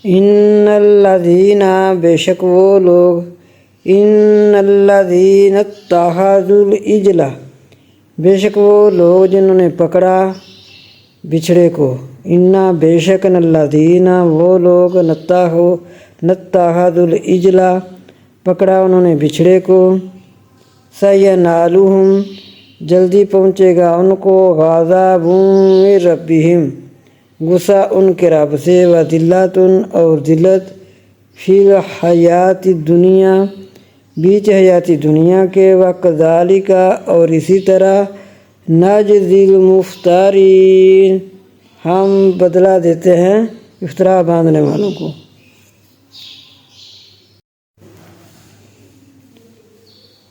ان الذین بے شک وہ لوگ، ان الذین اتخذوا العجل بے شک وہ لوگ جنہوں نے پکڑا بچھڑے کو، انا بے شک الذین وہ لوگ اتخذوا العجل پکڑا انہوں نے بچھڑے کو، سینالہم جلدی پہنچے گا ان کو، غضب من ربہم غصہ ان کے رب سے، وذلت اور ذلت، فی الحیات الدنیا بیچ حیات دنیا کے، وکذالک اور اسی طرح، نجزی المفترین ہم بدلہ دیتے ہیں افطرا باندھنے والوں کو۔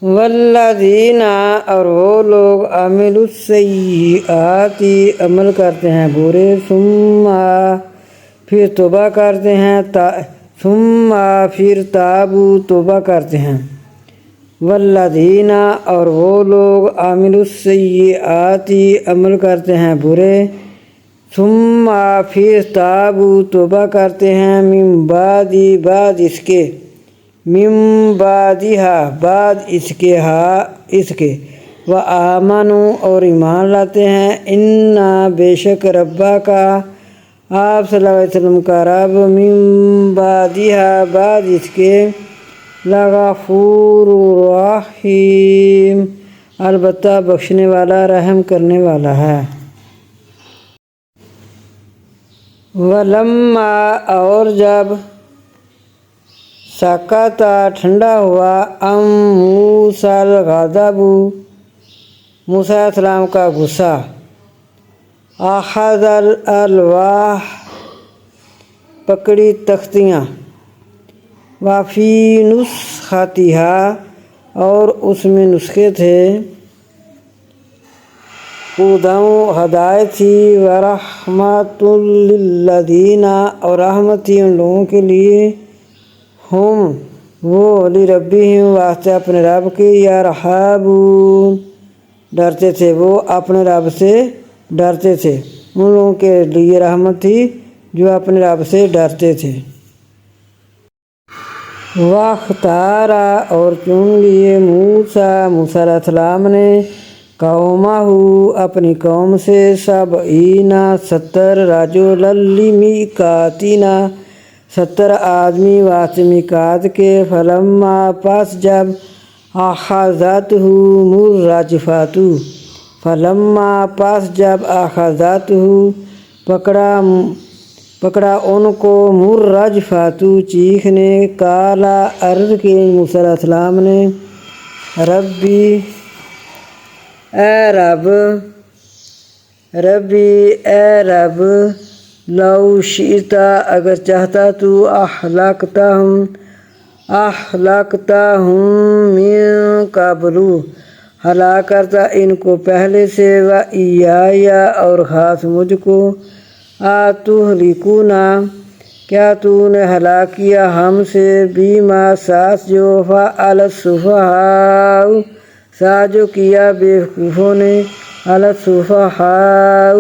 والذین اور وہ لوگ عملوا السیئات عمل کرتے ہیں برے، ثم پھر توبہ کرتے ہیں، ثم پھر تابوا توبہ کرتے ہیں، والذین اور وہ لوگ عملوا السیئات عمل کرتے ہیں برے، ثم پھر تابوا توبہ کرتے ہیں، من بعد بعد اس کے، من بعدہا بعد اس کے، وآمنوا اور ایمان لاتے ہیں، انا بے شک ربا کا آپ صلی اللہ علیہ وسلم کا رب، من بعدہا بعد اس کے، لغفور رحیم البتہ بخشنے والا رحم کرنے والا ہے۔ ولما اور جب، سکت ٹھنڈا ہوا، موسیٰ الغضب موسیٰ علیہ السلام کا غصہ، اخذ الالواح پکڑی تختیاں، وفی نسختہا اور اس میں نسخے تھے، ہدیٰ ہدایت تھی، ورحمۃ للذین اور رحمت تھی ان لوگوں کے لیے، ہم وہ لربہم واسطے اپنے رب کے، یرہبون ڈرتے تھے، وہ اپنے رب سے ڈرتے تھے، ان لوگوں کے لیے رحمت تھی جو اپنے رب سے ڈرتے تھے۔ واختار اور چن لیے موسیٰ علیہ السلام نے، قومہ اپنی قوم سے، 70 رجلا لمیقاتنا 70 آدمی واسطے میقات کے، فلما پس جب، اخذتہ الرجفۃ فلما پس جب، اخذتہ پکڑا ان کو، الرجفۃ چیخ نے، قال عرض کی موسیٰ علیہ السلام نے، ربی اے رب، لو شئت اگر چاہتا تو، اہلکتہم من قبل ہلاک کرتا ان کو پہلے سے، وإیایا اور خاص مجھ کو، اتہلکنا کیا تو نے ہلاک کیا ہم سے، بما ساتھ جو، فعل السفہاء ساتھ جو کیا بیوقوفوں نے، السفہاء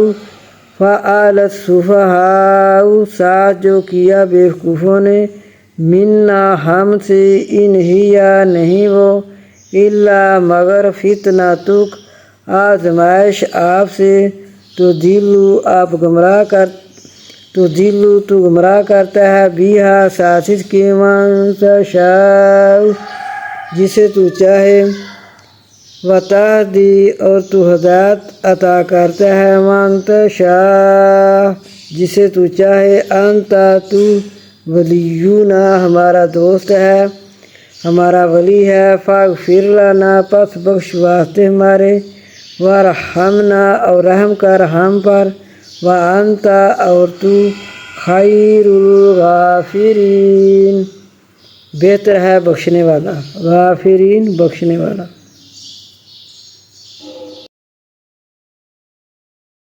فعل السفہاء ساتھ جو کیا بیوقوفوں نے، منا ہم سے، ان ہی نہیں وہ، الا مگر فتنتک آزمائش آپ سے، تو گمراہ کرتا ہے، بیہا ساتھ اس کے، من تشاء جسے تو چاہے، وتہدی اور تو ہدایت عطا کرتا ہے، من تشاء جسے تو چاہے، انت تو ولینا ہمارا دوست ہے، ہمارا ولی ہے، فاغفر لنا پس بخش واسطے ہمارے، وارحمنا اور رحم کر ہم پر، وانت اور تو خیر الغافرین بہتر ہے بخشنے والا، غافرین بخشنے والا۔